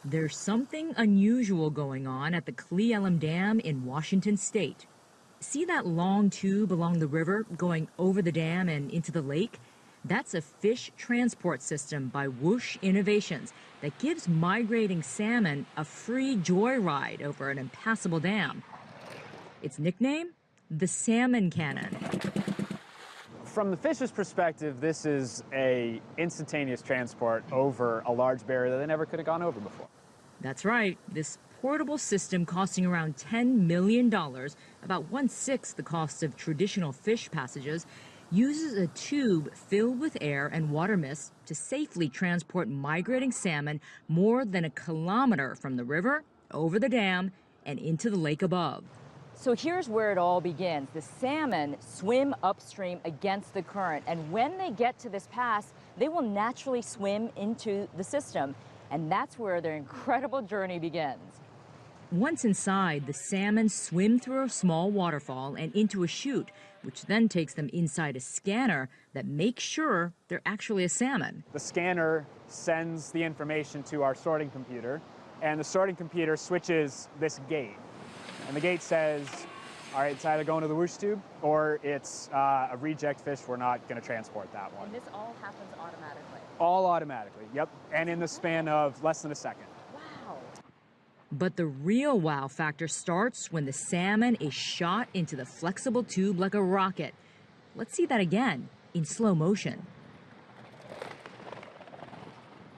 There's something unusual going on at the Cle Elum Dam in Washington state. See that long tube along the river going over the dam and into the lake? That's a fish transport system by Whooshh Innovations that gives migrating salmon a free joyride over an impassable dam. Its nickname? The Salmon Cannon. From the fish's perspective, this is a instantaneous transport over a large barrier that they never could have gone over before. That's right. This portable system costing around $10 million, about 1/6 the cost of traditional fish passages, uses a tube filled with air and water mist to safely transport migrating salmon more than 1 kilometer from the river, over the dam, and into the lake above. So here's where it all begins. The salmon swim upstream against the current, and when they get to this pass, they will naturally swim into the system, and that's where their incredible journey begins. Once inside, the salmon swim through a small waterfall and into a chute, which then takes them inside a scanner that makes sure they're actually a salmon. The scanner sends the information to our sorting computer, and the sorting computer switches this gate. And the gate says, all right, it's either going to the Whooshh tube or it's a reject fish. We're not going to transport that one. And this all happens automatically? All automatically, yep. And in the span of less than a second. Wow. But the real wow factor starts when the salmon is shot into the flexible tube like a rocket. Let's see that again in slow motion.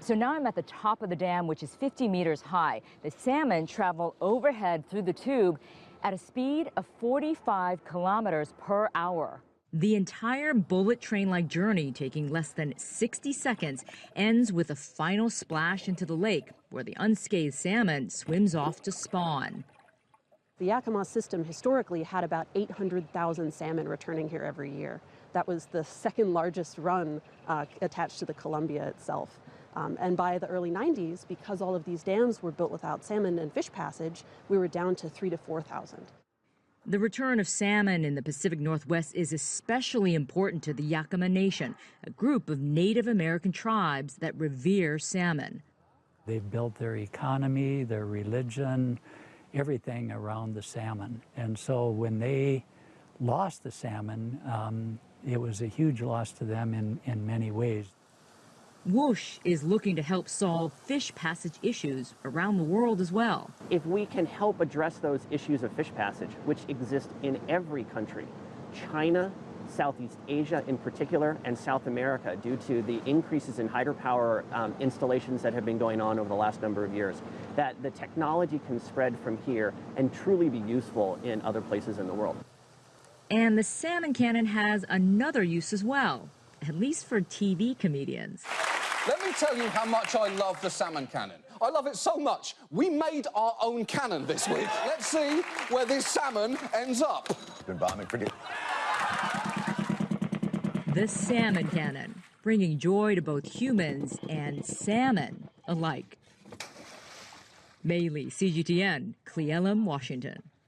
So now I'm at the top of the dam, which is 50 meters high. The salmon travel overhead through the tube at a speed of 45 kilometers per hour. The entire bullet train-like journey, taking less than 60 seconds, ends with a final splash into the lake, where the unscathed salmon swims off to spawn. The Yakima system historically had about 800,000 salmon returning here every year. That was the second largest run attached to the Columbia itself. And by the early 90s, because all of these dams were built without salmon and fish passage, we were down to 3,000 to 4,000. The return of salmon in the Pacific Northwest is especially important to the Yakima Nation, a group of Native American tribes that revere salmon. They've built their economy, their religion, everything around the salmon. And so when they lost the salmon, it was a huge loss to them in many ways. Whooshh is looking to help solve fish passage issues around the world as well. If we can help address those issues of fish passage, which exist in every country, China, Southeast Asia in particular, and South America, due to the increases in hydropower installations that have been going on over the last number of years, that the technology can spread from here and truly be useful in other places in the world. And the Salmon Cannon has another use as well, at least for TV comedians. Let me tell you how much I love the Salmon Cannon. I love it so much, we made our own cannon this week. Let's see where this salmon ends up. Been bombing for The Salmon Cannon, bringing joy to both humans and salmon alike. May Lee, CGTN, Cle Elum, Washington.